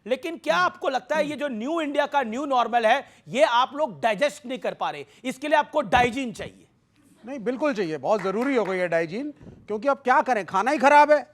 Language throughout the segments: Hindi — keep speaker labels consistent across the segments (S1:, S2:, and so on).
S1: लेकिन क्या आपको लगता है ये जो न्यू इंडिया का न्यू नॉर्मल है, ये आप लोग डाइजेस्ट नहीं कर पा रहे, इसके लिए आपको डाइजीन चाहिए?
S2: नहीं, बिल्कुल चाहिए, बहुत जरूरी हो गई है डाइजीन, क्योंकि अब क्या करें, खाना ही खराब है।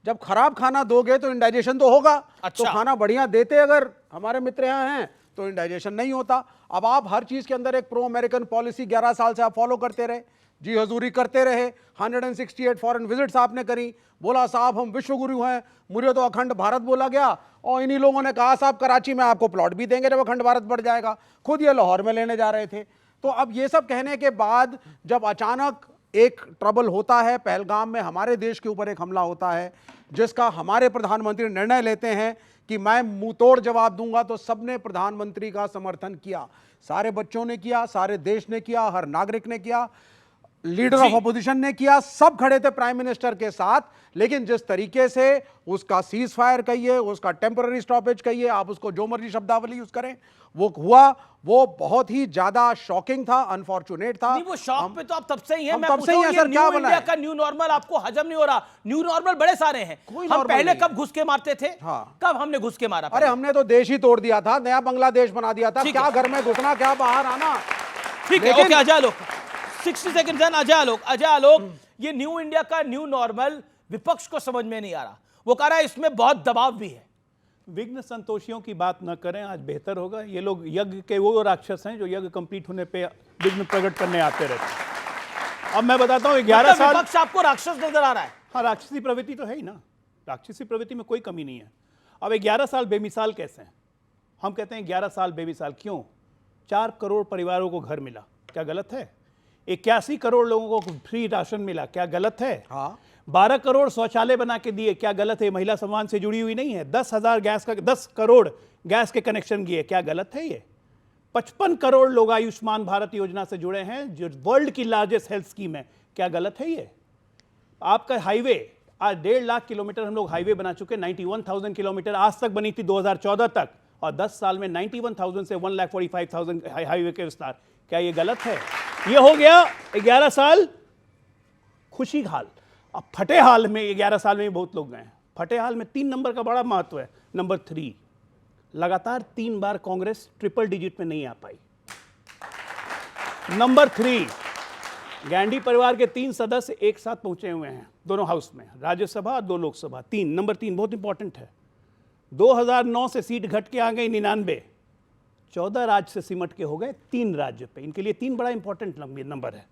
S2: जब खराब खाना दोगे तो इंडाइजेशन तो होगा।
S1: अच्छा।
S2: तो खाना बढ़िया देते अगर हमारे मित्र यहाँ हैं तो इंडाइजेशन नहीं होता। अब आप हर चीज के अंदर एक प्रो अमेरिकन पॉलिसी 11 साल से आप फॉलो करते रहे, जी हजूरी करते रहे, 168 फॉरेन विजिट्स आपने करी, बोला साहब हम विश्वगुरु हैं, मुझे तो अखंड भारत बोला गया, और इन्हीं लोगों ने कहा साहब कराची में आपको प्लॉट भी देंगे जब अखंड भारत बढ़ जाएगा। खुद ये लाहौर में लेने जा रहे थे। तो अब ये सब कहने के बाद जब अचानक एक ट्रबल होता है, पहलगाम में हमारे देश के ऊपर एक हमला होता है जिसका हमारे प्रधानमंत्री निर्णय लेते हैं कि मैं मुंह तोड़ जवाब दूंगा, तो सबने प्रधानमंत्री का समर्थन किया, सारे बच्चों ने किया, सारे देश ने किया, हर नागरिक ने किया, लीडर ऑफ अपोजिशन ने किया, सब खड़े थे प्राइम मिनिस्टर के साथ। लेकिन जिस तरीके से उसका सीज फायर कहिए, उसका टेम्पररी स्टॉपेज कहिए, आप उसको जो मर्जी शब्दावली यूज करें, वो हुआ, वो बहुत ही ज्यादा शॉकिंग था, अनफॉर्चुनेट था।
S1: नहीं, वो शॉक पे तो आप तब से ही हैं। मैं
S2: तब से ही हैं सर, क्या बोला
S1: इंडिया का न्यू नॉर्मल आपको हजम नहीं हो रहा? न्यू नॉर्मल बड़े सारे हैं। हम पहले कब घुस के मारते थे?
S2: हाँ।
S1: कब हमने घुस के मारा?
S2: अरे हमने तो देश ही तोड़ दिया था, नया बांग्लादेश बना दिया था। क्या घर में घुसना, क्या बाहर आना।
S1: ठीक है, ओके, अजय आलोक 60 सेकंड। अजय आलोक, ये न्यू इंडिया का न्यू नॉर्मल विपक्ष को समझ में नहीं आ रहा। वो कह रहा है इसमें बहुत दबाव भी है।
S3: विघ्न संतोषियों की बात न करें, आज बेहतर होगा। ये लोग यज्ञ के वो राक्षस हैं जो यज्ञ कंप्लीट होने पे विघ्न प्रकट करने आते रहते हैं। अब मैं बताता हूँ 11 साल
S1: विपक्ष आपको राक्षस नजर आ रहा है?
S3: हाँ, राक्षसी प्रवृत्ति तो है ही ना, राक्षसी प्रवृत्ति में कोई कमी नहीं है। अब 11 साल बेमिसाल कैसे हैं? हम कहते हैं 11 साल बेमिसाल क्यों? 4 करोड़ परिवारों को घर मिला, क्या गलत है? 81 करोड़ लोगों को फ्री राशन मिला, क्या गलत है?
S2: हाँ।
S3: 12 करोड़ शौचालय बना के दिए, क्या गलत है? महिला सम्मान से जुड़ी हुई नहीं है। 10 करोड़ गैस के कनेक्शन दिए, क्या गलत है? ये 55 करोड़ लोग आयुष्मान भारत योजना से जुड़े हैं जो वर्ल्ड की लार्जेस्ट हेल्थ स्कीम है, क्या गलत है? ये आपका हाईवे, आज 1.5 लाख किलोमीटर हम लोग हाईवे बना चुके, 91,000 किलोमीटर आज तक बनी थी 2014 तक, और 10 साल में 91,000 से 1,45,000 हाईवे के विस्तार, क्या ये गलत है? ये हो गया 11 साल खुशी हाल। अब फटे हाल में 11 साल में बहुत लोग गए हैं। फटे हाल में 3 नंबर का बड़ा महत्व है। नंबर 3, लगातार 3 बार कांग्रेस ट्रिपल डिजिट में नहीं आ पाई। नंबर 3, गांधी परिवार के 3 सदस्य एक साथ पहुंचे हुए हैं दोनों हाउस में, राज्यसभा और 2 लोकसभा। 3, नंबर 3 बहुत इंपॉर्टेंट है। 2009 से सीट घट के आ गई 99, 14 राज्य से सिमट के हो गए 3 राज्य पे। इनके लिए 3 बड़ा इंपॉर्टेंट नंबर है।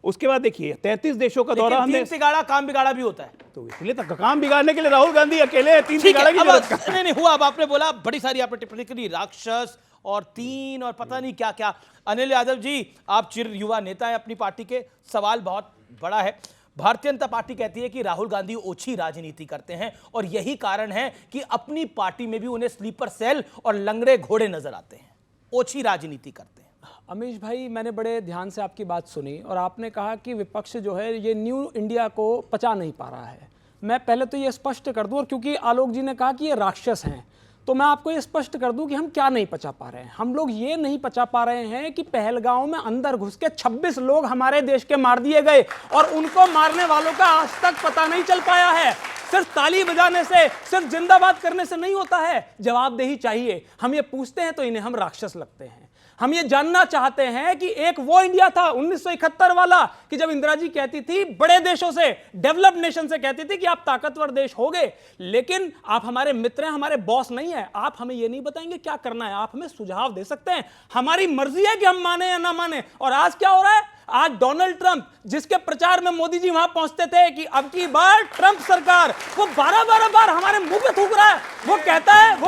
S3: उसके बाद देखिए 33 देशों का दौरा हमने।
S1: 3 बिगाड़ा काम बिगाड़ा भी होता है,
S3: तो इसलिए तो काम बिगाड़ने के लिए राहुल गांधी अकेले 3 बिगाड़ा की जरूरत
S1: नहीं हुआ। अब आपने बोला बड़ी सारी आपने टिप्पणी करी, राक्षस और 3 और पता नहीं क्या क्या। अनिल यादव जी, आप चिर युवा नेता हैं अपनी पार्टी के, सवाल बहुत बड़ा है। भारतीय जनता पार्टी कहती है कि राहुल गांधी ओछी राजनीति करते हैं और यही कारण है कि अपनी पार्टी में भी उन्हें स्लीपर सेल और लंगड़े घोड़े नजर आते हैं, ओछी राजनीति करते हैं।
S4: अमीश भाई, मैंने बड़े ध्यान से आपकी बात सुनी और आपने कहा कि विपक्ष जो है ये न्यू इंडिया को पचा नहीं पा रहा है। मैं पहले तो ये स्पष्ट कर दूं, और क्योंकि आलोक जी ने कहा कि ये राक्षस हैं, तो मैं आपको ये स्पष्ट कर दूं कि हम क्या नहीं पचा पा रहे हैं। हम लोग ये नहीं पचा पा रहे हैं कि पहलगांव में अंदर घुस के 26 लोग हमारे देश के मार दिए गए और उनको मारने वालों का आज तक पता नहीं चल पाया है। सिर्फ ताली बजाने से, सिर्फ जिंदाबाद करने से नहीं होता है, जवाबदेही चाहिए। हम ये पूछते हैं तो इन्हें हम राक्षस लगते हैं। हम ये जानना चाहते हैं कि एक वो इंडिया था 1971 वाला, कि जब इंदिरा जी कहती थी बड़े देशों से, डेवलप्ड नेशन से कहती थी कि आप ताकतवर देश होगे, लेकिन आप हमारे मित्र हैं, हमारे बॉस नहीं है। आप हमें ये नहीं बताएंगे क्या करना है, आप हमें सुझाव दे सकते हैं। हमारी मर्जी है कि हम माने या ना माने। और आज क्या हो रहा है? आज डोनाल्ड ट्रंप, जिसके प्रचार में मोदी जी वहां पहुंचते थे कि अब की बार ट्रंप सरकार, वो 12 बार हमारे मुंह पे थूक रहा है। वो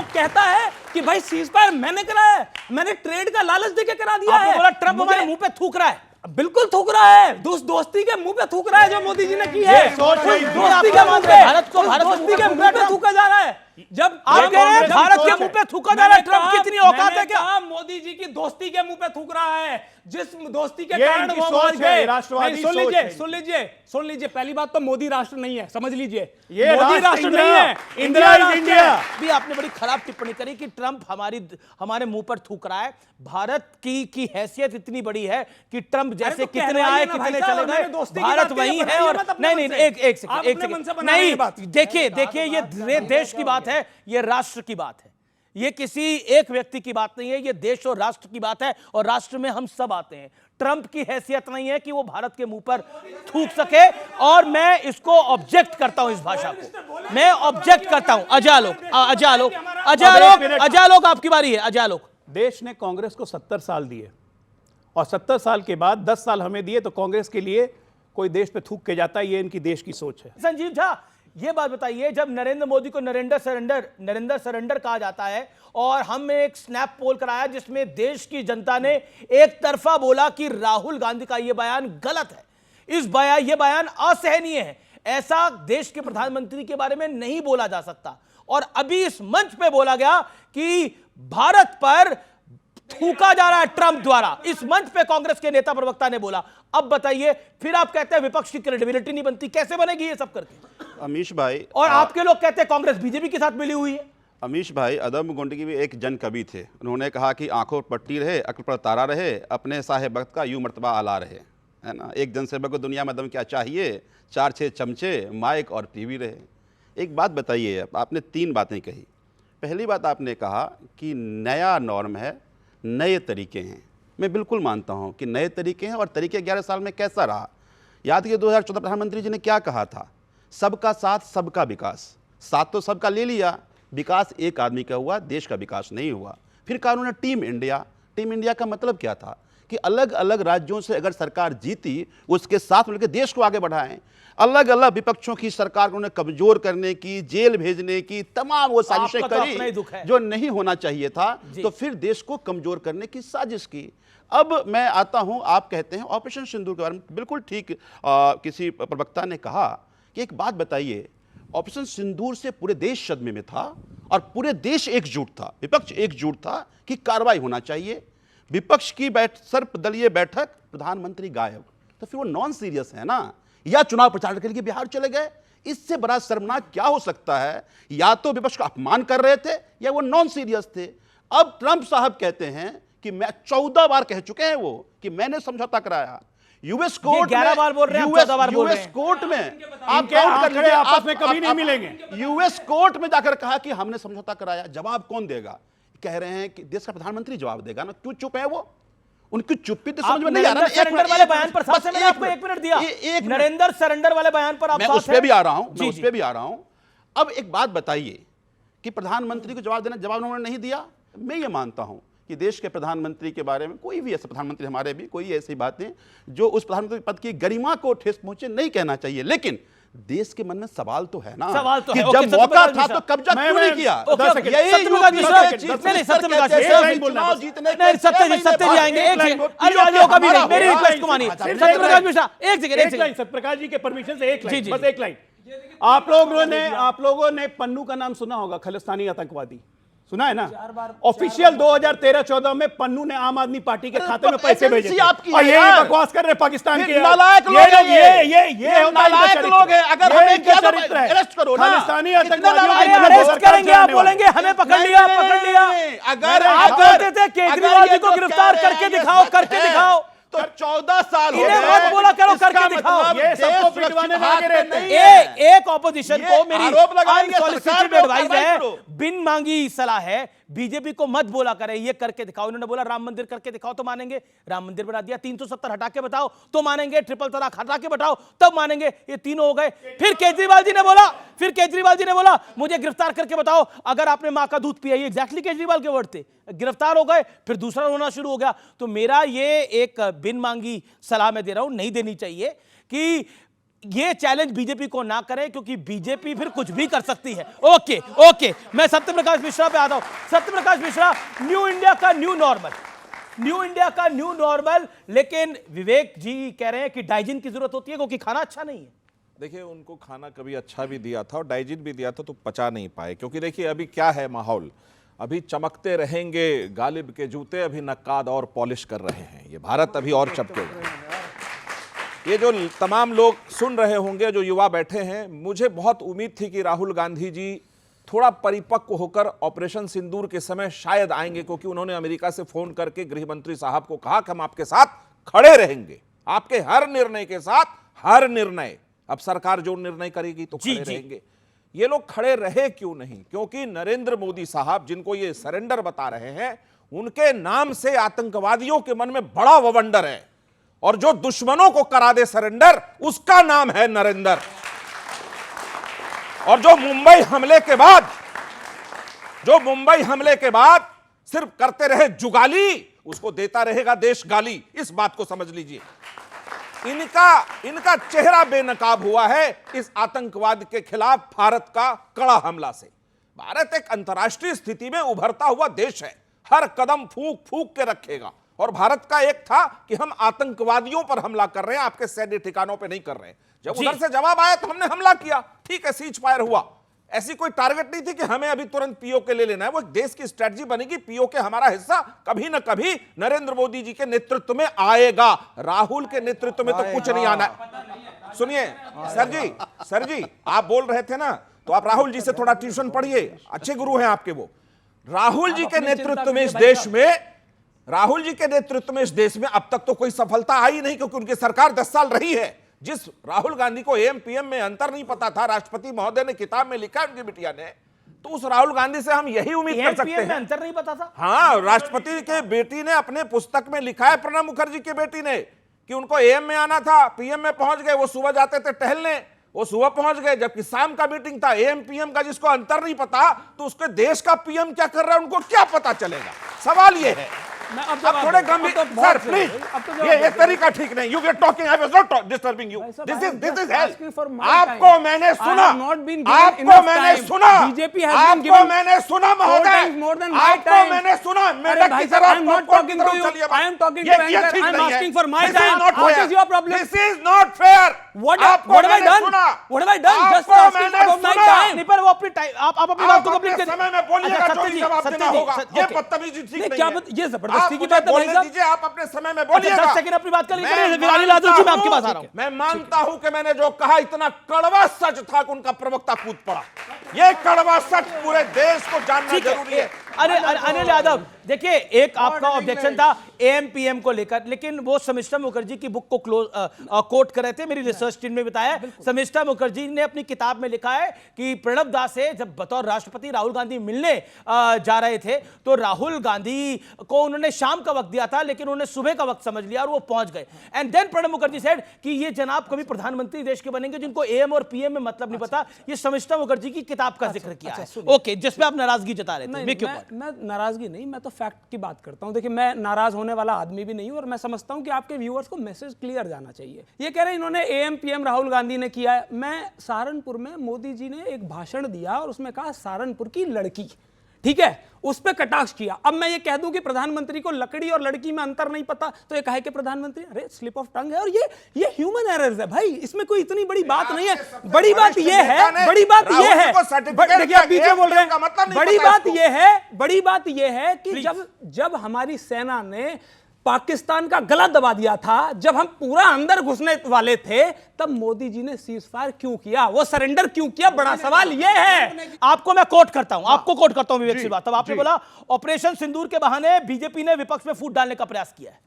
S4: कहता है कि भाई सीज फायर मैंने कराया है, मैंने ट्रेड का लालच देके करा दिया है।
S1: बोला ट्रंप हमारे मुंह पे थूक रहा है,
S4: बिल्कुल थूक रहा है। दोस्ती के मुंह पे थूक रहा है जो मोदी जी ने की है।
S1: दोस्ती के मुंह पे,
S4: दोस्ती के मुंह पे थूका जा रहा है। जब
S1: आप कह रहे हैं भारत के मुंह पे थूका जा रहा है, ट्रंप की इतनी औकात है क्या?
S4: मोदी जी की दोस्ती के मुंह पे थूक रहा है, जिस दोस्ती के
S3: ये
S4: कारण
S3: इनकी
S4: वो
S3: सोच
S4: आज
S3: है,
S4: गए।
S3: राष्ट्रवादी
S4: सुन
S3: सोच है।
S4: सुन लीजिए। पहली बात तो मोदी राष्ट्र नहीं है, समझ लीजिए।
S3: ये
S4: मोदी राष्ट्र नहीं है,
S3: इंडिया इज इंडिया।
S1: भी आपने बड़ी खराब टिप्पणी करी कि ट्रंप हमारे मुंह पर थूक रहा है। भारत की हैसियत इतनी बड़ी है कि ट्रंप जैसे कितने आए कितने चले गए, भारत वही है। और नहीं, एक सेकंड नहीं, देखिए ये देश की बात है, ये राष्ट्र की बात है। ये किसी एक व्यक्ति की बात नहीं है, ये देश और राष्ट्र की बात है, और राष्ट्र में हम सब आते हैं। ट्रंप की हैसियत नहीं है कि वो भारत के मुंह पर थूक सके, और मैं इसको ऑब्जेक्ट करता हूं, इस भाषा को मैं ऑब्जेक्ट करता हूं। अजय आलोक, आपकी बारी है। अजय आलोक,
S3: देश ने कांग्रेस को 70 साल दिए और 70 साल के बाद 10 साल हमें दिए, तो कांग्रेस के लिए कोई देश पे थूक के जाता है, ये इनकी देश की सोच है।
S1: संजीव झा, ये बात बताइए, जब नरेंद्र मोदी को नरेंद्र सरेंडर कहा जाता है, और हमने एक स्नैप पोल कराया जिसमें देश की जनता ने एक तरफा बोला कि राहुल गांधी का यह बयान गलत है, ये बयान असहनीय है, ऐसा देश के प्रधानमंत्री के बारे में नहीं बोला जा सकता, और अभी इस मंच पे बोला गया कि भारत पर थूका जा रहा है ट्रंप द्वारा। इस मंच पे कांग्रेस के नेता प्रवक्ता ने बोला। अब बताइए, फिर आप कहते हैं विपक्ष की क्रेडिबिलिटी नहीं बनती, कैसे बनेगी ये सब करके?
S5: अमीश भाई,
S1: और आपके लोग कहते हैं कांग्रेस बीजेपी के साथ मिली हुई है।
S5: अमीश भाई अदम गोंडगी भी एक जन कवि थे। उन्होंने कहा कि आंखों पर पट्टी रहे, अक्ल पर तारा रहे, अपने साहेब वक्त का यूं मर्तबा आला रहे, है ना। एक जनसेवक को दुनिया में दम क्या चाहिए, 4-6 चमचे, माइक और टीवी रहे। एक बात बताइए, आपने 3 बातें कही। पहली बात आपने कहा कि नया नॉर्म है, नए तरीके हैं। मैं बिल्कुल मानता हूं कि नए तरीके हैं, और तरीके 11 साल में कैसा रहा। याद कीजिए 2014 प्रधानमंत्री जी ने क्या कहा था, सबका साथ सबका विकास। साथ तो सबका ले लिया, विकास एक आदमी का हुआ, देश का विकास नहीं हुआ। फिर कहा उन्होंने टीम इंडिया। टीम इंडिया का मतलब क्या था कि अलग अलग राज्यों से अगर सरकार जीती, उसके साथ मिलकर देश को आगे बढ़ाएं। अलग अलग विपक्षों की सरकार को उन्हें कमजोर करने की, जेल भेजने की तमाम वो साजिशें
S1: आपका तो अपना ही दुख
S5: करी
S1: है।
S5: जो नहीं होना चाहिए था, तो फिर देश को कमजोर करने की साजिश की। अब मैं आता हूं, आप कहते हैं ऑपरेशन सिंदूर के बारे में, बिल्कुल ठीक किसी प्रवक्ता ने कहा कि एक बात बताइए, ऑपरेशन सिंदूर से पूरे देश सदमे में था और पूरे देश एकजुट था, विपक्ष एकजुट था कि कार्रवाई होना चाहिए। विपक्ष की सर्वदलीय बैठक, प्रधानमंत्री गायब, तो फिर वो नॉन सीरियस है ना, या चुनाव प्रचार के लिए बिहार चले गए। इससे बड़ा शर्मनाक क्या हो सकता है? या तो विपक्ष का अपमान कर रहे थे, या वो नॉन सीरियस थे। अब ट्रंप साहब कहते हैं कि मैं 14 बार कह चुके हैं वो कि मैंने समझौता कराया। यूएस कोर्ट
S1: 11 बार बोल रहे हैं, 14 बार बोल रहे हैं।
S5: यूएस कोर्ट में आप
S3: इनके
S5: काउंट कर
S3: आंकड़े
S5: लीजिए,
S3: आपस में कभी नहीं मिलेंगे।
S5: यूएस कोर्ट में जाकर कहा कि हमने समझौता कराया। जवाब कौन देगा? कह रहे हैं कि देश का प्रधानमंत्री जवाब देगा ना। क्यों चुप है वो? उनकी चुप्पी तो समझ में नहीं आ रहा।
S1: नरेंद्र सरेंडर वाले बयान पर साथ से मैंने आपको 1 मिनट दिया। नरेंद्र सरेंडर वाले बयान पर आप
S5: मैं
S1: साथ
S5: उस पे भी आ रहा हूं,
S1: जी,
S5: मैं उस पे भी आ रहा हूं। अब एक बात बताइए कि प्रधानमंत्री को जवाब उन्होंने नहीं दिया। मैं ये मानता हूं कि देश के प्रधानमंत्री के बारे में कोई भी ऐसा प्रधानमंत्री, हमारे भी कोई ऐसी बातें जो उस प्रधानमंत्री पद की गरिमा को ठेस पहुंचे नहीं कहना चाहिए, लेकिन देश के मन में सवाल तो है ना,
S1: सवाल तो
S5: कि
S1: है।
S5: जब
S1: ओके,
S5: मौका
S1: सत्यप्रकाश
S5: था
S1: मिश्रा।
S5: तो कब्जा क्यों नहीं किया?
S1: ओके, ओके,
S5: यही
S1: सत्यप्रकाश
S5: यूपी
S1: मिश्रा,
S5: के चीफ
S1: नहीं, नहीं,
S5: मिनिस्टर
S1: सत्यप्रकाश
S5: कहते
S1: मिश्रा,
S5: हैं, चुनाव जीतने के
S1: नहीं,
S5: 6
S1: सत्य जी
S5: महीने बाद
S1: आएंगे। एक सेकंड,
S5: POK
S1: अजय का भी नहीं, मेरी
S5: हमारा
S1: रिक्वेस्ट को मानिए। सत्यप्रकाश मिश्रा, एक सेकंड।
S3: सत्यप्रकाश जी के परमिशन से एक
S1: जी,
S3: लाइन,
S1: जी,
S3: बस
S1: जी।
S3: एक लाइन। आप लोगों ने पन्नू का नाम सुना होगा, खालिस्तानी आतंकवादी सुना है ना। ऑफिशियल 2013-14 में पन्नू ने आम आदमी पार्टी के खाते में पैसे भेजे थे।
S5: आपकी
S3: और
S5: है
S3: ये
S5: यार।
S3: बकवास कर रहे पाकिस्तान के
S5: नालायक लोग हैं
S3: ये होता है
S5: नालायक
S3: इनका चरित्र।
S5: लोग हैं। अगर
S3: ये
S5: हमें
S3: इनका
S5: किया तो
S3: चरित्र है।
S5: अरेस्ट करो ना।
S3: खालिस्तानी
S5: इतने
S3: आतंकवादियों
S5: नालायक
S3: के
S5: लोग
S3: खिलाफ
S1: अरेस्ट करेंगे, आप बोलेंगे हमें पकड़ लिया, पकड़ लिया।
S5: अगर
S1: आप बोलते थे केजरीवाल जी को गिरफ्तार करके दिखाओ, करके दिखाओ।
S5: तो 14 साल हो
S1: इन्हें
S5: गए।
S1: मत बोला करो,
S5: इसका
S1: करके दिखाओ।
S5: मतलब
S3: ये सबको
S5: देश
S3: पिटवाने
S5: सुरक्षित
S3: लगे
S5: हाथ में
S3: रहते
S5: नहीं
S3: हैं।
S5: है।
S1: एक ऑपोजिशन
S5: ये
S1: को मेरी
S5: आरोप लगाएंगे, सरकार
S1: अनसॉलिसिटेड
S5: पे
S1: एडवाइस
S5: कार्रवाई
S1: है,
S5: करो।
S1: बिन मांगी सलाह है, बीजेपी को मत बोला करे, ये करके दिखाओ। इन्होंने बोला राम मंदिर करके दिखाओ तो मानेंगे, राम मंदिर बना दिया। 370 हटा के बताओ तो मानेंगे, ट्रिपल तलाक हटा के बताओ तब मानेंगे। ये तीनों हो गए। फिर केजरीवाल जी ने बोला मुझे गिरफ्तार करके बताओ अगर आपने मां का दूध पिया। ये एग्जैक्टली केजरीवाल के वर्ड थे। गिरफ्तार हो गए, फिर दूसरा होना शुरू हो गया। तो मेरा ये एक बिन मांगी सलाह मैं दे रहा हूं, नहीं देनी चाहिए कि ये चैलेंज बीजेपी को ना करें, क्योंकि बीजेपी फिर कुछ भी कर सकती है। ओके, मैं सत्यप्रकाश मिश्रा पे आता हूं। सत्यप्रकाश मिश्रा, न्यू इंडिया का न्यू नॉर्मल, लेकिन विवेक जी कह रहे हैं कि डाइजिन की जरूरत होती है क्योंकि खाना अच्छा नहीं है।
S6: देखिए, उनको खाना कभी अच्छा भी दिया था और डाइजिन भी दिया था तो पचा नहीं पाए, क्योंकि देखिए अभी क्या है माहौल, अभी चमकते रहेंगे गालिब के जूते, अभी नक्काद और पॉलिश कर रहे हैं। ये भारत अभी और चमकेगा। ये जो तमाम लोग सुन रहे होंगे, जो युवा बैठे हैं, मुझे बहुत उम्मीद थी कि राहुल गांधी जी थोड़ा परिपक्व होकर ऑपरेशन सिंदूर के समय शायद आएंगे, क्योंकि उन्होंने अमेरिका से फोन करके गृह मंत्री साहब को कहा कि हम आपके साथ खड़े रहेंगे, आपके हर निर्णय के साथ, हर निर्णय। अब सरकार जो निर्णय करेगी तो खड़े रहेंगे। ये लोग खड़े रहे क्यों नहीं? क्योंकि नरेंद्र मोदी साहब जिनको ये सरेंडर बता रहे हैं, उनके नाम से आतंकवादियों के मन में बड़ा ववंडर है, और जो दुश्मनों को करा दे सरेंडर, उसका नाम है नरेंद्र। और जो मुंबई हमले के बाद सिर्फ करते रहे जुगाली, उसको देता रहेगा देश गाली। इस बात को समझ लीजिए। इनका चेहरा बेनकाब हुआ है इस आतंकवाद के खिलाफ भारत का कड़ा हमला से। भारत एक अंतर्राष्ट्रीय स्थिति में उभरता हुआ देश है, हर कदम फूंक फूंक के रखेगा। और भारत का एक था कि हम आतंकवादियों पर हमला कर रहे हैं, आपके सैन्य ठिकानों पे नहीं कर रहे हैं। जब उधर से जवाब आया तो हमने हमला किया, ठीक है, सीज फायर हुआ। ऐसी कोई टारगेट नहीं थी कि हमें अभी तुरंत पीओके ले लेना है। वो देश की स्ट्रेटजी बनेगी, पीओके हमारा हिस्सा कभी ना कभी नरेंद्र मोदी जी के नेतृत्व में आएगा। राहुल के नेतृत्व में तो कुछ नहीं आना है। सुनिए सर जी आप बोल रहे थे ना, तो आप राहुल जी से थोड़ा ट्यूशन पढ़िए, अच्छे गुरु हैं आपके वो। राहुल जी के नेतृत्व में इस देश में अब तक तो कोई सफलता आई नहीं, क्योंकि उनकी सरकार 10 साल रही है। जिस राहुल गांधी को एम पीएम में अंतर नहीं पता था, राष्ट्रपति महोदय ने किताब में लिखा उनकी बिटिया ने, तो उस राहुल गांधी से हम यही उम्मीद कर सकते हैं।
S1: अंतर नहीं पता था?
S6: हाँ, राष्ट्रपति के बेटी ने अपने पुस्तक में लिखा है, प्रणब मुखर्जी की बेटी ने, कि उनको एम में आना था, पीएम में पहुंच गए। वो सुबह जाते थे टहलने, वो सुबह पहुंच गए, जबकि शाम का मीटिंग था। एम पीएम का जिसको अंतर नहीं पता, तो उसके देश का पीएम क्या कर रहा है उनको क्या पता चलेगा? सवाल ये है। अब थोड़े गंभीर सर प्लीज, ये तरीका ठीक नहीं। You are talking, I was not disturbing you. This is help. आपको मैंने सुना महोदय, आपको मैंने सुना। मेरा की तरह this is not fair.
S4: What have I done? What have I done? Just for asking for my time.
S1: नहीं, पर वो अपनी आप अपनी बात को कंप्लीट करिए।
S6: समय में बोलिएगा, जो भी जवाब देना होगा। ये बदतमीजी ठीक नहीं है।
S4: ये जबरदस्ती की बात है भाई साहब।
S6: आप अपने समय में बोलिएगा।
S1: 10 सेकंड अपनी बात करिए। अनिल यादव जी, मैं आपके पास आ रहा हूं।
S6: मैं मानता हूं कि मैंने जो कहा इतना कड़वा सच था कि उनका प्रवक्ता कूद पड़ा। ये कड़वा सच पूरे देश को जानना जरूरी है।
S1: अरे अनिल यादव, देखिए, एक आपका ऑब्जेक्शन था एएमपीएम को लेकर, लेकिन वो शमिष्ठा मुखर्जी की बुक को कोट कर रहे थे। मेरी रिसर्च टीम ने बताया, शमिष्ठा मुखर्जी ने अपनी किताब में लिखा है कि प्रणब दा से जब बतौर राष्ट्रपति राहुल गांधी मिलने जा रहे थे, तो राहुल गांधी को उन्होंने शाम का वक्त दिया था, लेकिन उन्होंने सुबह का वक्त समझ लिया और वो पहुंच गए। And then Pranab Mukherjee said कि ये जनाब कभी प्रधानमंत्री देश के बनेंगे जिनको एएम और पीएम में मतलब नहीं पता। ये शमिष्ठा मुखर्जी की किताब का जिक्र किया है। ओके, जिसपे आप नाराजगी जता रहे थे।
S4: मैं नाराजगी नहीं, मैं तो फैक्ट की बात करता हूं। देखिए, मैं नाराज होने वाला आदमी भी नहीं हूं, और मैं समझता हूं कि आपके व्यूअर्स को मैसेज क्लियर जाना चाहिए। ये कह रहे हैं इन्होंने एएम पीएम राहुल गांधी ने किया है। मैं सहारनपुर में मोदी जी ने एक भाषण दिया और उसमें कहा सहारनपुर की लड़की, ठीक है, उस पर कटाक्ष किया। अब मैं ये कह दूं कि प्रधानमंत्री को लकड़ी और लड़की में अंतर नहीं पता, तो ये कहे कि प्रधानमंत्री, अरे स्लिप ऑफ टंग है, और ये ह्यूमन एरर्स है भाई, इसमें कोई इतनी बड़ी बात नहीं है। बड़ी बात ये है, देखिए आप पीछे बोल रहे हैं, बड़ी बात ये है कि जब हमारी सेना ने पाकिस्तान का गला दबा दिया था, जब हम पूरा अंदर घुसने वाले थे, तब मोदी जी ने सीज फायर क्यों किया, वो सरेंडर क्यों किया? बड़ा सवाल ये है।
S1: आपको मैं कोट करता हूं, आपको कोट करता हूं विवेक सिंह। तब आपने बोला ऑपरेशन सिंदूर के बहाने बीजेपी ने विपक्ष में फूट डालने का प्रयास किया है।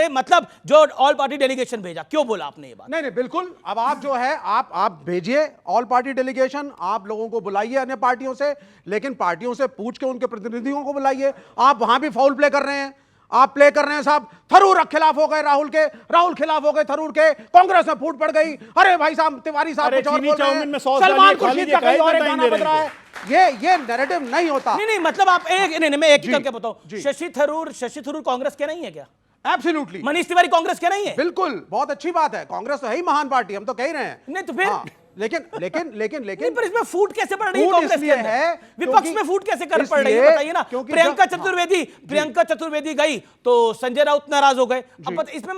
S1: मतलब जो ऑल पार्टी डेलीगेशन भेजा, क्यों बोला आपने ये बात?
S2: नहीं, बिल्कुल। अब आप जो है आप भेजिए ऑल पार्टी डेलीगेशन, आप लोगों को बुलाइए अन्य पार्टियों से, लेकिन पार्टियों से पूछ के उनके प्रतिनिधियों को बुलाइए। आप वहां भी फाउल प्ले कर रहे हैं, आप प्ले कर रहे हैं साहब। थरूर खिलाफ हो गए राहुल के, राहुल खिलाफ हो गए थरूर के, कांग्रेस में फूट पड़ गई। अरे भाई साहब, तिवारी साहब कुछ और बोल रहे हैं, सलमान खुर्शीद का कहीं और एक गाना बज रहा है। ये नैरेटिव नहीं होता।
S1: नहीं, मतलब आप मैं एक ही करके बताऊं, शशि थरूर कांग्रेस के नहीं है क्या?
S2: एब्सोल्युटली।
S1: मनीष तिवारी कांग्रेस के नहीं है?
S2: बिल्कुल, बहुत अच्छी बात है। कांग्रेस तो है ही महान पार्टी, हम तो कह ही रहे हैं।
S1: नहीं तो फिर
S2: लेकिन
S1: पर इसमें फूट कैसे पड़ रही है कांग्रेस के अंदर? विपक्ष में फूट कैसे कर पड़ रही है, बताइए ना। प्रियंका चतुर्वेदी गई तो संजय राउत नाराज हो गए। अब इसमें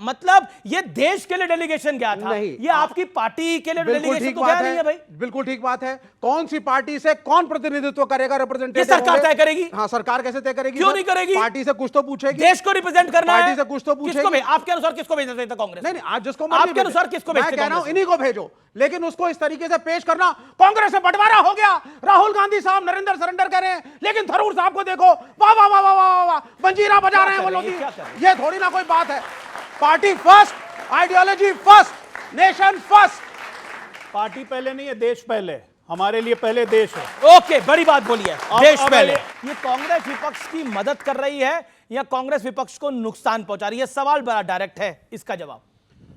S1: मतलब ये देश के लिए डेलीगेशन गया था, ये आपकी पार्टी के लिए डेलीगेशन तो गया नहीं है भाई।
S2: बिल्कुल ठीक बात है। कौन सी पार्टी से कौन प्रतिनिधित्व करेगा, रिप्रेजेंटेटिव?
S1: सरकार तय करेगी।
S2: हाँ, सरकार कैसे तय करेगी?
S1: क्यों नहीं करेगी?
S2: पार्टी से कुछ तो पूछेगी,
S1: देश को रिप्रेजेंट करना है,
S2: पार्टी से कुछ तो पूछेगी।
S1: आपके अनुसार किसको भेजना चाहिए था कांग्रेस?
S2: नहीं, आज जिसको
S1: आपके अनुसार किसको भेजना?
S2: मैं कह रहा हूं इन्हीं को भेजो, लेकिन उसको इस तरीके से पेश करना, कांग्रेस से बंटवारा हो गया, राहुल गांधी साहब नरेंद्र सरेंडर कर रहे हैं, लेकिन थरूर साहब को देखो, वाह वाह वाह वाह वाह वाह, मंजीरा बजा रहे हैं वो लोग। ये थोड़ी ना कोई बात है। Party first, ideology first, nation first.
S3: Party पहले नहीं है, देश पहले। हमारे लिए पहले देश है।
S1: ओके, बड़ी बात बोली है, देश पहले। ये कांग्रेस विपक्ष की मदद कर रही है या कांग्रेस विपक्ष को नुकसान पहुंचा रही है? सवाल बड़ा डायरेक्ट है, इसका जवाब।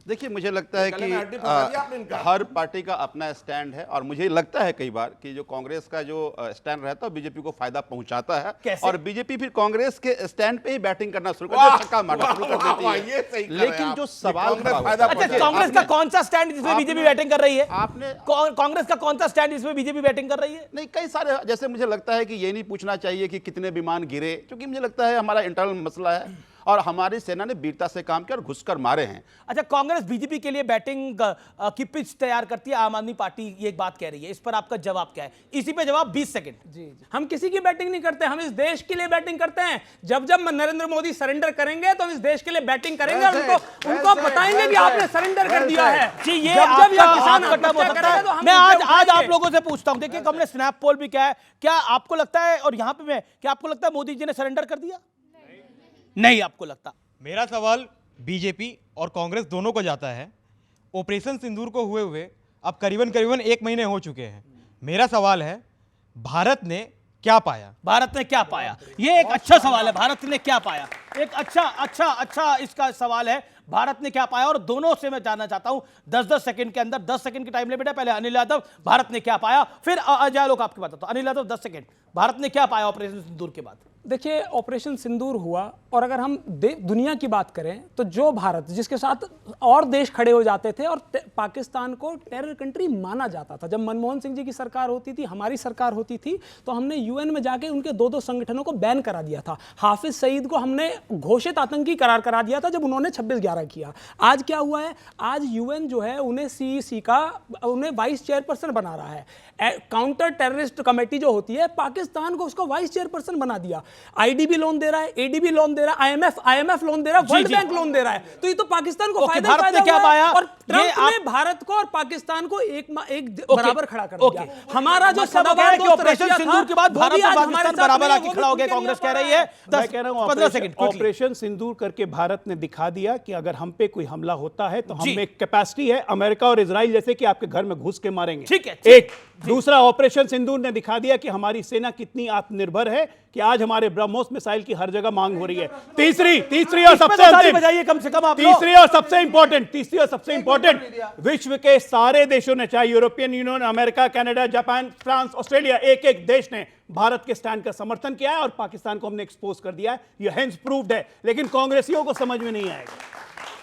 S5: देखिए, मुझे लगता है
S6: गले में हड्डी फंसा दिया आपने
S5: कि
S6: इनका।
S5: हर पार्टी का अपना स्टैंड है, और मुझे लगता है कई बार कि जो कांग्रेस का जो स्टैंड रहता है बीजेपी को फायदा पहुंचाता है।
S1: कैसे?
S5: और बीजेपी फिर कांग्रेस के स्टैंड पे ही बैटिंग करना शुरू कर देती है, छक्का मारना शुरू कर देती
S6: वाह,
S5: है।
S6: ये सही कर रहे हैं
S5: लेकिन
S6: आप।
S5: जो
S6: कि
S5: सवाल
S6: कांग्रेस
S5: खड़ा
S6: फायदा
S5: होता है-
S1: अच्छा, कांग्रेस का कौन सा स्टैंड जिसमें बीजेपी बैटिंग कर रही है?
S5: आपने
S1: कांग्रेस का कौन सा स्टैंड जिसमें बीजेपी बैटिंग कर रही है?
S5: नहीं, कई सारे, जैसे मुझे लगता है कि ये नहीं पूछना चाहिए कि कितने विमान गिरे, क्योंकि मुझे लगता है हमारा इंटरनल मसला है और हमारी सेना ने वीरता से काम किया और घुसकर मारे हैं।
S1: अच्छा, कांग्रेस बीजेपी के लिए बैटिंग की पिच तैयार करती है, आम आदमी पार्टी ये एक बात कह रही है, इस पर आपका जवाब क्या है? इसी पे जवाब 20 सेकंड।
S4: जी जी, हम किसी की बैटिंग नहीं करते, हम इस देश के लिए बैटिंग करते हैं। जब जब नरेंद्र मोदी सरेंडर करेंगे तो हम इस देश के लिए बैटिंग करेंगे और उनको बताएंगे कि आपने सरेंडर कर दिया है।
S1: जी, ये
S4: जब जब ये
S1: आपका
S4: किसान
S1: आपका टर्म हो
S4: आत्महत्या
S1: सकता है।
S4: करेगा तो हम
S1: मैं
S4: उनसे
S1: आज आप
S4: उठाएंगे।
S1: लोगों से पूछता हूं, देखिए हमने स्नैप पोल भी किया है, क्या आपको लगता है, और यहां पे मैं, क्या आपको लगता है मोदी जी ने सरेंडर कर दिया? नहीं आपको लगता?
S7: मेरा सवाल बीजेपी और कांग्रेस दोनों को जाता है। ऑपरेशन सिंदूर को हुए अब करीबन 1 महीने हो चुके हैं। मेरा सवाल है, भारत ने क्या पाया?
S1: भारत ने क्या पाया? ये एक अच्छा सवाल है, भारत ने क्या पाया? एक अच्छा इसका सवाल है, भारत ने क्या पाया? और दोनों से मैं जानना चाहता हूं 10-10 सेकंड के अंदर, 10 सेकंड की टाइम लिमिट है। पहले अनिल यादव, भारत ने क्या पाया, फिर अजय लोग आपकी बात। तो अनिल यादव 10 सेकंड, भारत ने क्या पाया ऑपरेशन सिंदूर के बाद?
S4: देखिए, ऑपरेशन सिंदूर हुआ, और अगर हम दुनिया की बात करें तो जो भारत, जिसके साथ और देश खड़े हो जाते थे और पाकिस्तान को टेरर कंट्री माना जाता था, जब मनमोहन सिंह जी की सरकार होती थी, हमारी सरकार होती थी, तो हमने यूएन में जाके उनके 2-2 संगठनों को बैन करा दिया था। हाफिज सईद को हमने घोषित आतंकी करार करा दिया था जब उन्होंने 26/11 किया। आज क्या हुआ है? आज यूएन जो है उन्हें सीईसी का, उन्हें वाइस चेयरपर्सन बना रहा है। काउंटर टेररिस्ट कमेटी जो होती है, पाकिस्तान को उसको वाइस चेयरपर्सन बना दिया। आईडीबी लोन दे रहा है, एडीबी लोन दे रहा है, आईएमएफ लोन दे रहा है, वर्ल्ड बैंक लोन दे रहा है। तो ये तो पाकिस्तान को फायदा
S1: भारत ने क्या
S4: हुआ है।
S1: पाया?
S4: और ट्रंप
S1: ये
S4: ने भारत को और पाकिस्तान को एक बराबर खड़ा कर दिया। हमारा जो
S1: मतलब वो कह रहे हैं कि ऑपरेशन सिंदूर के बाद भारत और पाकिस्तान बराबर आके खड़ा हो गया, कांग्रेस कह रही है।
S3: मैं कह रहा हूं
S1: 15 सेकंड
S3: ऑपरेशन सिंदूर करके भारत ने दिखा दिया कि अगर हम पे कोई हमला होता है तो हम में कैपेसिटी है अमेरिका और इजराइल जैसे कि आपके घर में घुस के मारेंगे।
S1: ठीक है,
S3: एक दूसरा, ऑपरेशन सिंदूर ने दिखा दिया कि हमारी सेना कितनी आत्मनिर्भर है, कि आज हमारे ब्रह्मोस मिसाइल की हर जगह मांग हो रही है। तीसरी और सबसे अंतिम,
S1: बजाइए कम से कम आप लोग।
S3: तीसरी और सबसे इंपॉर्टेंट, विश्व के सारे देशों ने, चाहे European union, America, Canada, Japan, France, Australia, एक देश ने भारत के स्टैंड का समर्थन किया है और पाकिस्तान को हमने एक्सपोज कर दिया है। ये हेंस प्रूव्ड है, लेकिन कांग्रेसियों को समझ में नहीं आएगा।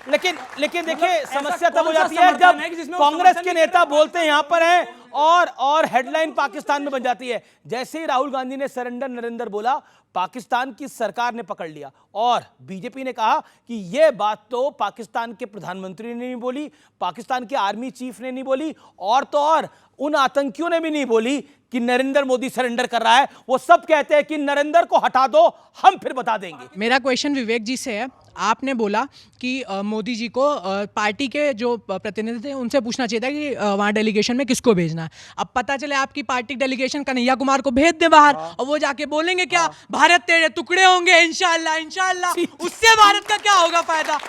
S1: लेकिन देखिए,
S4: ऐसा
S1: समस्या तब हो
S4: कौन सा
S1: जाती है
S4: समर्थन
S1: जब
S4: है कि जिसमें वो
S1: कांग्रेस
S4: समर्थन
S1: के
S4: नहीं
S1: नेता बोलते हैं यहां पर हैं और हेडलाइन पाकिस्तान में बन जाती है। जैसे ही राहुल गांधी ने सरेंडर नरेंद्र बोला, पाकिस्तान की सरकार ने पकड़ लिया और बीजेपी ने कहा कि यह बात तो पाकिस्तान के प्रधानमंत्री ने नहीं बोली, पाकिस्तान के आर्मी चीफ ने नहीं बोली, और तो और उन आतंकियों ने भी नहीं बोली कि नरेंद्र मोदी सरेंडर कर रहा है। वो सब कहते हैं कि नरेंद्र को हटा दो, हम फिर बता देंगे।
S8: मेरा क्वेश्चन विवेक जी से है। आपने बोला कि मोदी जी को पार्टी के जो प्रतिनिधि थे उनसे पूछना चाहिए था कि वहाँ डेलीगेशन में किसको भेजना है। अब पता चले आपकी पार्टी डेलीगेशन कन्हैया कुमार को भेज दे बाहर, और वो जाके बोलेंगे क्या, भारत तेरे टुकड़े होंगे इंशाल्लाह। उससे भारत का क्या होगा फायदा?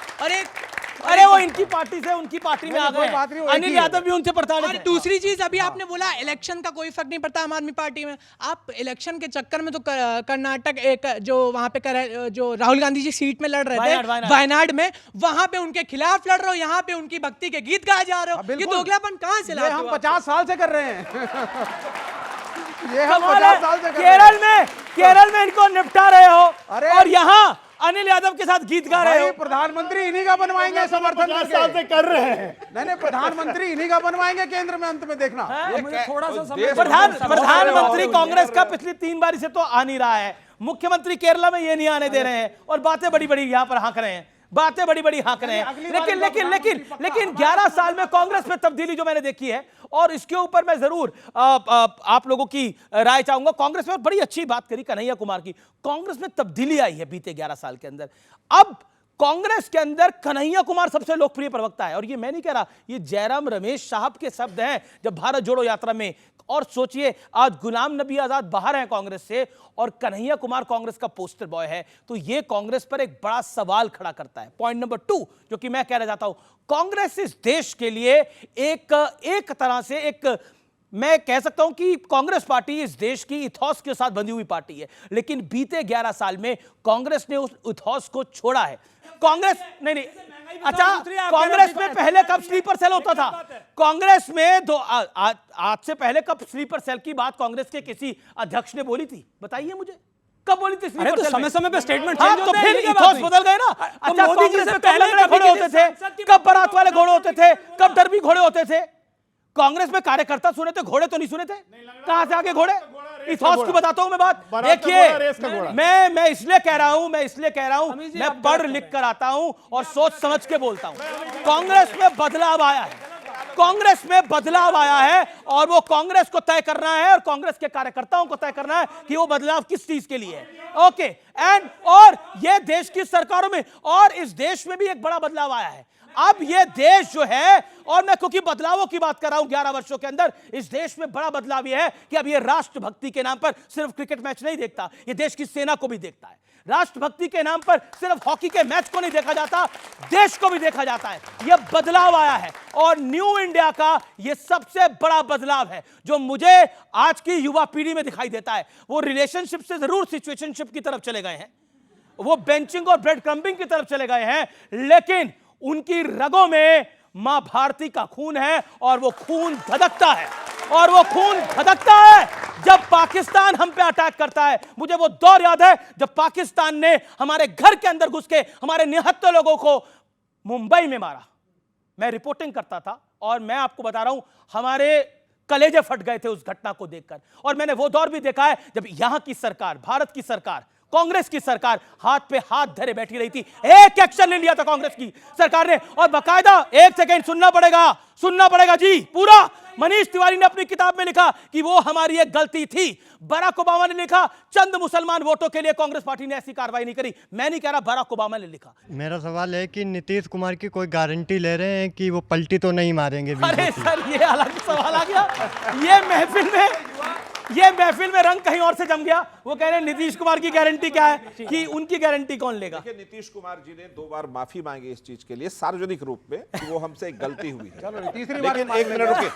S1: अरे वो इनकी पार्टी से उनकी पार्टी में आ गए।
S2: बात नहीं, वो
S1: अनिल
S2: एक ही
S1: यादव भी उनसे
S8: और
S1: प्रताड़ित है।
S8: दूसरी चीज, अभी आपने बोला इलेक्शन का कोई फर्क नहीं पड़ता आम आदमी पार्टी में। आप इलेक्शन के चक्कर में तो कर्नाटक एक जो वहां पे जो राहुल गांधी जी सीट में लड़ रहे थे वायनाड में, वहां पे उनके खिलाफ लड़ रहे हो, यहाँ पे उनकी भक्ति के गीत गाए जा रहे हो। ये दोगलापन कहां से लाते हो?
S2: हम 50 साल से कर रहे हैं। ये हम
S1: कमाल
S2: 50 साल से
S1: है,
S2: कर रहे हैं।
S1: केरल में इनको निपटा रहे हो
S2: अरे!
S1: और यहाँ अनिल यादव के साथ गीत गा रहे हो।
S2: भाई, प्रधानमंत्री इन्हीं का बनवाएंगे समर्थन
S3: 50 साल से कर रहे हैं।
S2: नहीं, प्रधानमंत्री इन्हीं का बनवाएंगे केंद्र में, अंत में देखना।
S4: मुझे थोड़ा सा समय
S1: प्रधानमंत्री कांग्रेस का पिछली 3 बार से तो आ नहीं रहा है। मुख्यमंत्री केरला में ये नहीं आने दे रहे हैं और बातें बड़ी बड़ी यहाँ पर हाँक रहे हैं, बातें बड़ी बड़ी हाँक रहे हैं। लेकिन 11 साल में कांग्रेस में तब्दीली जो मैंने देखी है, और इसके ऊपर मैं जरूर आप लोगों की राय चाहूंगा। कांग्रेस में बड़ी अच्छी बात करी कन्हैया कुमार की, कांग्रेस में तब्दीली आई है बीते 11 साल के अंदर। अब कांग्रेस के अंदर कन्हैया कुमार सबसे लोकप्रिय प्रवक्ता है, और ये मैं नहीं कह रहा, ये जयराम रमेश साहब के शब्द हैं जब भारत जोड़ो यात्रा में। और सोचिए आज गुलाम नबी आजाद बाहर हैं कांग्रेस से और कन्हैया कुमार कांग्रेस का पोस्टर बॉय है, तो ये कांग्रेस पर एक बड़ा सवाल खड़ा करता है। पॉइंट नंबर 2 जो कि मैं कहना चाहता हूं, कांग्रेस इस देश के लिए एक तरह से एक, मैं कह सकता हूं कि कांग्रेस पार्टी इस देश की इथॉस के साथ बंधी हुई पार्टी है, लेकिन बीते 11 साल में कांग्रेस ने उस इथॉस को छोड़ा है। कांग्रेस नहीं, अच्छा, कांग्रेस में पहले कब स्लीपर सेल होता था? कांग्रेस में आज से पहले कब स्लीपर सेल की बात कांग्रेस के किसी अध्यक्ष ने बोली थी? बताइए मुझे, कब बोली थी?
S4: अरे तो समय समय पे स्टेटमेंट
S1: हाँ, तो फिर इथॉस बदल गए ना। अच्छा, कांग्रेस में पहले घोड़े होते थे, कब बारात वाले घोड़े होते थे, कब डरबी घोड़े होते थे? कांग्रेस में कार्यकर्ता सुने थे, घोड़े तो नहीं सुने थे। कहां से आगे घोड़े? इथॉस की बताता हूं मैं बात। देखिए, मैं इसलिए कह रहा हूं, मैं पढ़ लिख कर आता हूं और सोच समझ के बोलता हूं। कांग्रेस में बदलाव आया है, कांग्रेस में बदलाव आया है, और वो कांग्रेस को तय करना है और कांग्रेस के कार्यकर्ताओं को तय करना है कि वो बदलाव किस चीज के लिए है। ओके, और ये देश की सरकारों में और इस देश में भी एक बड़ा बदलाव आया है। अब ये देश जो है, और मैं क्योंकि बदलावों की बात कर रहा हूं 11 वर्षों के अंदर, इस देश में बड़ा बदलाव यह है कि अब ये राष्ट्रभक्ति के नाम पर सिर्फ क्रिकेट मैच नहीं देखता, ये देश की सेना को भी देखता है। राष्ट्रभक्ति के नाम पर सिर्फ हॉकी के मैच को नहीं देखा जाता, देश को भी देखा जाता है। यह बदलाव आया है और न्यू इंडिया का यह सबसे बड़ा बदलाव है जो मुझे आज की युवा पीढ़ी में दिखाई देता है। वो रिलेशनशिप से जरूर सिचुएशनशिप की तरफ चले गए हैं, वो बेंचिंग और ब्रेड क्रम्बिंग की तरफ चले गए हैं, लेकिन उनकी रगों में मां भारती का खून है और वो खून धधकता है, और वो खून धधकता है जब पाकिस्तान हम पे अटैक करता है। मुझे वो दौर याद है जब पाकिस्तान ने हमारे घर के अंदर घुस के हमारे निहत्थे लोगों को मुंबई में मारा। मैं रिपोर्टिंग करता था और मैं आपको बता रहा हूं, हमारे कलेजे फट गए थे उस घटना को देखकर। और मैंने वो दौर भी देखा है जब यहां की सरकार, भारत की सरकार, कांग्रेस की सरकार हाथ पे हाथ धरे बैठी रही थी। एक एक्शन ले लिया था कांग्रेस की सरकार ने, और बाकायदा, एक सेकंड सुनना पड़ेगा जी पूरा। मनीष तिवारी ने अपनी किताब में लिखा कि वो हमारी एक गलती थी। बराक ओबामा ने लिखा चंद मुसलमान वोटों के लिए कांग्रेस पार्टी ने ऐसी कार्रवाई नहीं करी। मैं नहीं कह रहा, बराक ओबामा ने लिखा।
S9: मेरा सवाल है कि नीतीश कुमार की कोई गारंटी ले रहे हैं कि वो पलटी तो नहीं मारेंगे?
S1: अरे सर, ये अलग सवाल आ गया। ये महफिल में रंग कहीं और से जम गया। वो कह रहे हैं नीतीश कुमार की गारंटी क्या है, कि उनकी गारंटी कौन लेगा?
S6: देखिए, नीतीश कुमार जी ने 2 बार माफी मांगी इस चीज के लिए सार्वजनिक रूप में कि वो हमसे एक गलती हुई है।
S2: चलो तीसरी बार
S6: लेकिन एक मिनट रुकिए,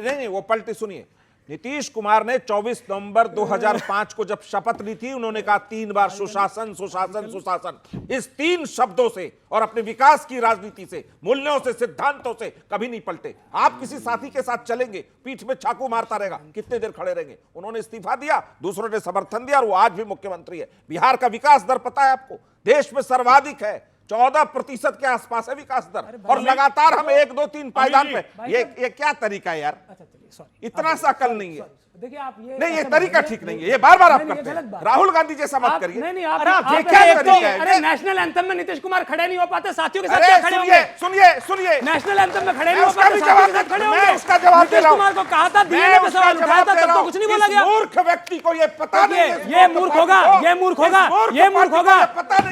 S6: नहीं, वो पलटी सुनिए। नीतीश कुमार ने 24 नवंबर 2005 को जब शपथ ली थी, उन्होंने कहा 3 बार सुशासन, सुशासन, सुशासन। इस 3 शब्दों से और अपने विकास की राजनीति से, मूल्यों से, सिद्धांतों से कभी नहीं पलटे। आप किसी साथी के साथ चलेंगे, पीठ में चाकू मारता रहेगा, कितने देर खड़े रहेंगे? उन्होंने इस्तीफा दिया, दूसरों ने समर्थन दिया और वो आज भी मुख्यमंत्री है। बिहार का विकास दर पता है आपको, देश में सर्वाधिक है, 14% के आसपास है विकास दर, और लगातार हम 1, 2, 3 पायदान पे। ये क्या तरीका है यार? इतना सा अकल नहीं है।
S4: देखिए आप
S6: नहीं, ये तरीका ठीक नहीं है, ये बार बार आप करते हैं। राहुल गांधी जैसा मत करिए।
S4: नहीं,
S6: आप
S4: नेशनल एंथम में नीतीश कुमार खड़े नहीं हो पाते, साथियों के साथ क्या खड़े होंगे?
S6: सुनिए,
S4: नेशनल एंथम में खड़े नहीं हो पाते,
S6: साथियों के साथ खड़े होंगे। मैं उसका जवाब दे रहा हूं।
S4: नीतीश कुमार को कहा था, डीएनए पे सवाल उठाया था, तब तो कुछ नहीं बोला गया।
S6: मूर्ख व्यक्ति को ये पता नहीं है।
S4: ये मूर्ख होगा, ये मूर्ख होगा, ये मूर्ख होगा,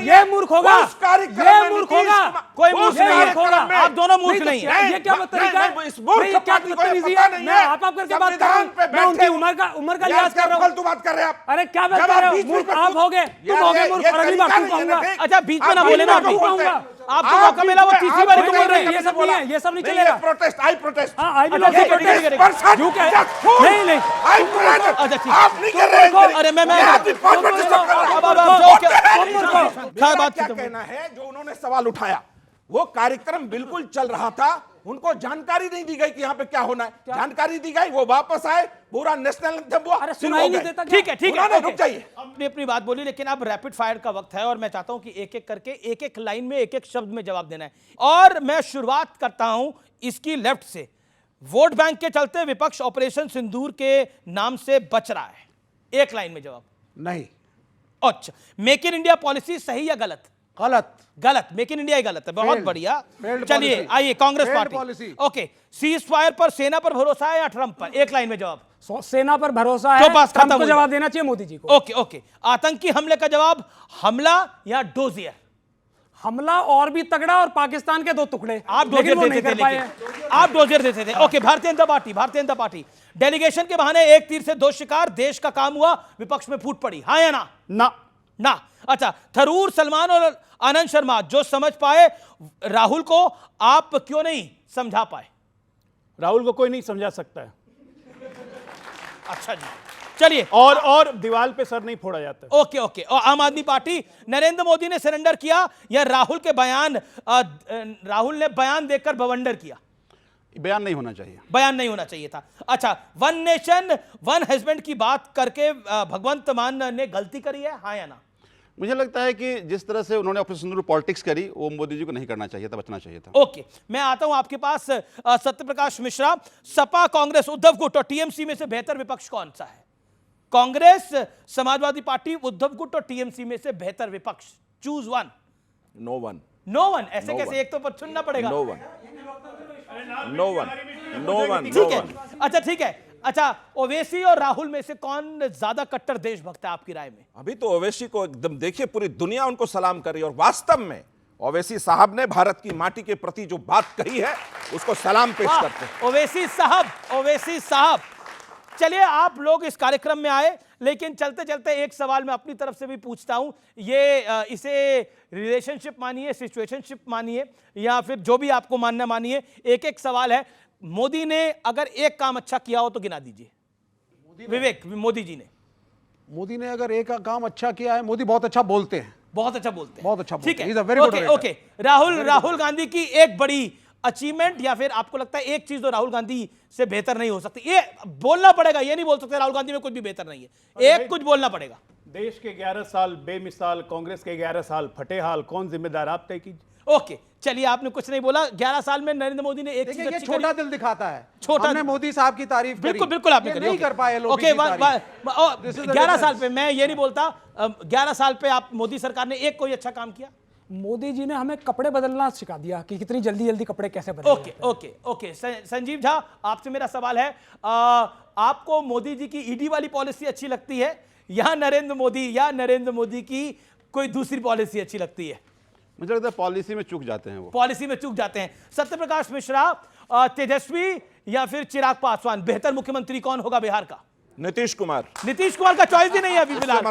S4: ये मूर्ख होगा, ये मूर्ख होगा। कोई मूर्ख नहीं है, आप दोनों मूर्ख नहीं है। ये क्या तरीका है?
S6: इस मूर्ख पार्टी को ये पता नहीं है।
S4: आप करके बात कर रहा हूं, मैं उनकी उम्र का लिहाज कर रहा हूं।
S6: बात कर रहे हैं आप।
S4: अरे क्या बात कर रहे हो? मूर्ख आप हो गए, तुम हो गए मूर्ख, और अगली बार तुम कहूंगा। अच्छा, बीच में ना बोले ना, बीच में कहूंगा। आपको मौका मिला, वो तीसरी बार तुम बोल रहे हैं। ये सब नहीं है, ये सब नहीं चलेगा।
S6: प्रोटेस्ट, आई प्रोटेस्ट।
S4: हां, आई प्रोटेस्ट नहीं,
S6: आई प्रोटेस्ट।
S1: अच्छा ठीक,
S6: आप नहीं कर रहे हैं।
S1: अरे मैं
S6: क्या कहना है? जो उन्होंने सवाल उठाया, वो कार्यक्रम बिल्कुल चल रहा था, उनको जानकारी नहीं दी गई कि यहाँ पे क्या होना है। जानकारी दी गई, वो वापस आए, पूरा नेशनल एंथम हुआ,
S4: सुनाई नहीं देता।
S1: ठीक है,
S6: रुक जाइए।
S1: अपनी बात बोली, लेकिन अब रैपिड फायर का वक्त है और मैं चाहता हूं कि एक एक करके, एक एक लाइन में, एक एक शब्द में जवाब देना है। और मैं शुरुआत करता हूं इसकी लेफ्ट से। वोट बैंक के चलते विपक्ष ऑपरेशन सिंदूर के नाम से बच रहा है, एक लाइन में जवाब।
S2: नहीं।
S1: अच्छा, मेक इन इंडिया पॉलिसी सही या गलत? गलत, मेक इन इंडिया ही गलत है। बहुत बढ़िया, चलिए आइए Congress party. Okay, cease fire पर सेना पर भरोसा है या ट्रंप पर? एक लाइन में जवाब।
S4: सेना पर भरोसा है, ट्रंप को जवाब देना चाहिए मोदी जी को।
S1: ओके, आतंकी हमले का जवाब हमला या डोजियर?
S4: हमला और भी तगड़ा और पाकिस्तान के 2 टुकड़े।
S1: आप
S4: लेकिन
S1: डोजियर
S4: वो नहीं
S1: देते थे,
S4: कर पाए।
S1: लेकिन आप डोजियर देते थे। Okay, Bharatiya Janata party delegation के बहाने एक तीर से 2 शिकार, देश का काम हुआ, विपक्ष में फूट पड़ी, हाँ या ना? ना। अच्छा, थरूर, सलमान और आनंद शर्मा जो समझ पाए, राहुल को आप क्यों नहीं समझा पाए?
S3: राहुल को कोई नहीं समझा सकता है।
S1: अच्छा जी, चलिए।
S3: और दीवार पे सर नहीं फोड़ा जाता।
S1: ओके। और आम आदमी पार्टी, नरेंद्र मोदी ने सरेंडर किया या राहुल ने बयान देकर बवंडर किया?
S5: बयान नहीं होना चाहिए।
S1: बयान नहीं होना चाहिए था। अच्छा, वन नेशन वन हस्बैंड की बात करके भगवंत मान ने गलती करी है, हाँ या ना?
S5: मुझे लगता है कि जिस तरह से उन्होंने ऑपरेशन सिंदूर पॉलिटिक्स करी, वो मोदी जी को नहीं करना चाहिए था, बचना चाहिए था।
S1: ओके, मैं आता हूं आपके पास। सत्यप्रकाश मिश्रा, सपा, कांग्रेस, उद्धव गुट और टीएमसी में से बेहतर विपक्ष कौन सा है? कांग्रेस, समाजवादी पार्टी, उद्धव गुट और टीएमसी में से बेहतर विपक्ष, choose one.
S6: No one.
S1: No one? ऐसे कैसे? एक तो चुनना पड़ेगा।
S6: No one.
S1: ठीक है, अच्छा ठीक है। अच्छा, ओवैसी और राहुल में से कौन ज्यादा कट्टर देशभक्त है आपकी राय में?
S6: अभी तो ओवैसी को एकदम देखिए, पूरी दुनिया उनको सलाम कर रही है, और वास्तव में ओवैसी साहब ने भारत की माटी के प्रति जो बात कही है उसको सलाम पेश करते हैं।
S1: ओवैसी साहब, चलिए, आप लोग इस कार्यक्रम में आए, लेकिन चलते चलते एक सवाल मैं अपनी तरफ से भी पूछता हूं। ये इसे रिलेशनशिप मानिए, सिचुएशनशिप मानिए, या फिर जो भी आपको मानना मानिए, एक सवाल है। मोदी ने अगर एक काम अच्छा किया हो तो गिना दीजिए। विवेक, मोदी ने
S2: अगर एक काम अच्छा किया है, मोदी बहुत अच्छा बोलते हैं।
S1: बहुत अच्छा बोलते हैं।
S2: ठीक है,
S1: ओके। राहुल गांधी की एक बड़ी अचीवमेंट, या फिर आपको लगता है एक चीज तो राहुल गांधी से बेहतर नहीं हो सकती? ये बोलना पड़ेगा, ये नहीं बोल सकते राहुल गांधी में कुछ भी बेहतर नहीं है, एक कुछ बोलना पड़ेगा।
S3: देश के 11 साल बेमिसाल, कांग्रेस के 11 साल फटेहाल, कौन जिम्मेदार? आप तय कीजिए।
S1: ओके, चलिए, आपने कुछ नहीं बोला। 11 साल में नरेंद्र मोदी ने एक चीज अच्छी
S2: छोटा
S1: करी।
S2: दिल दिखाता है।
S1: छोटा
S2: हमने मोदी साहब की तारीफ करी,
S1: बिल्कुल आपने करी।
S2: नहीं कर पाए लोग।
S1: ओके, 11 साल पे मैं ये नहीं बोलता, 11 साल पे आप मोदी सरकार ने एक कोई अच्छा काम किया?
S4: मोदी जी ने हमें कपड़े बदलना सिखा दिया कि कितनी जल्दी कपड़े कैसे बदलें।
S1: ओके। संजीव झा, आपसे मेरा सवाल है, आपको मोदी जी की ईडी वाली पॉलिसी अच्छी लगती है या नरेंद्र मोदी की कोई दूसरी पॉलिसी अच्छी लगती है?
S5: मुझे लगता है पॉलिसी में चूक जाते हैं वो।
S1: पॉलिसी में चूक जाते हैं। सत्यप्रकाश मिश्रा, तेजस्वी या फिर चिराग पासवान, बेहतर मुख्यमंत्री कौन होगा बिहार का?
S6: नीतीश कुमार
S1: का चॉइस ही नहीं है अभी फिलहाल।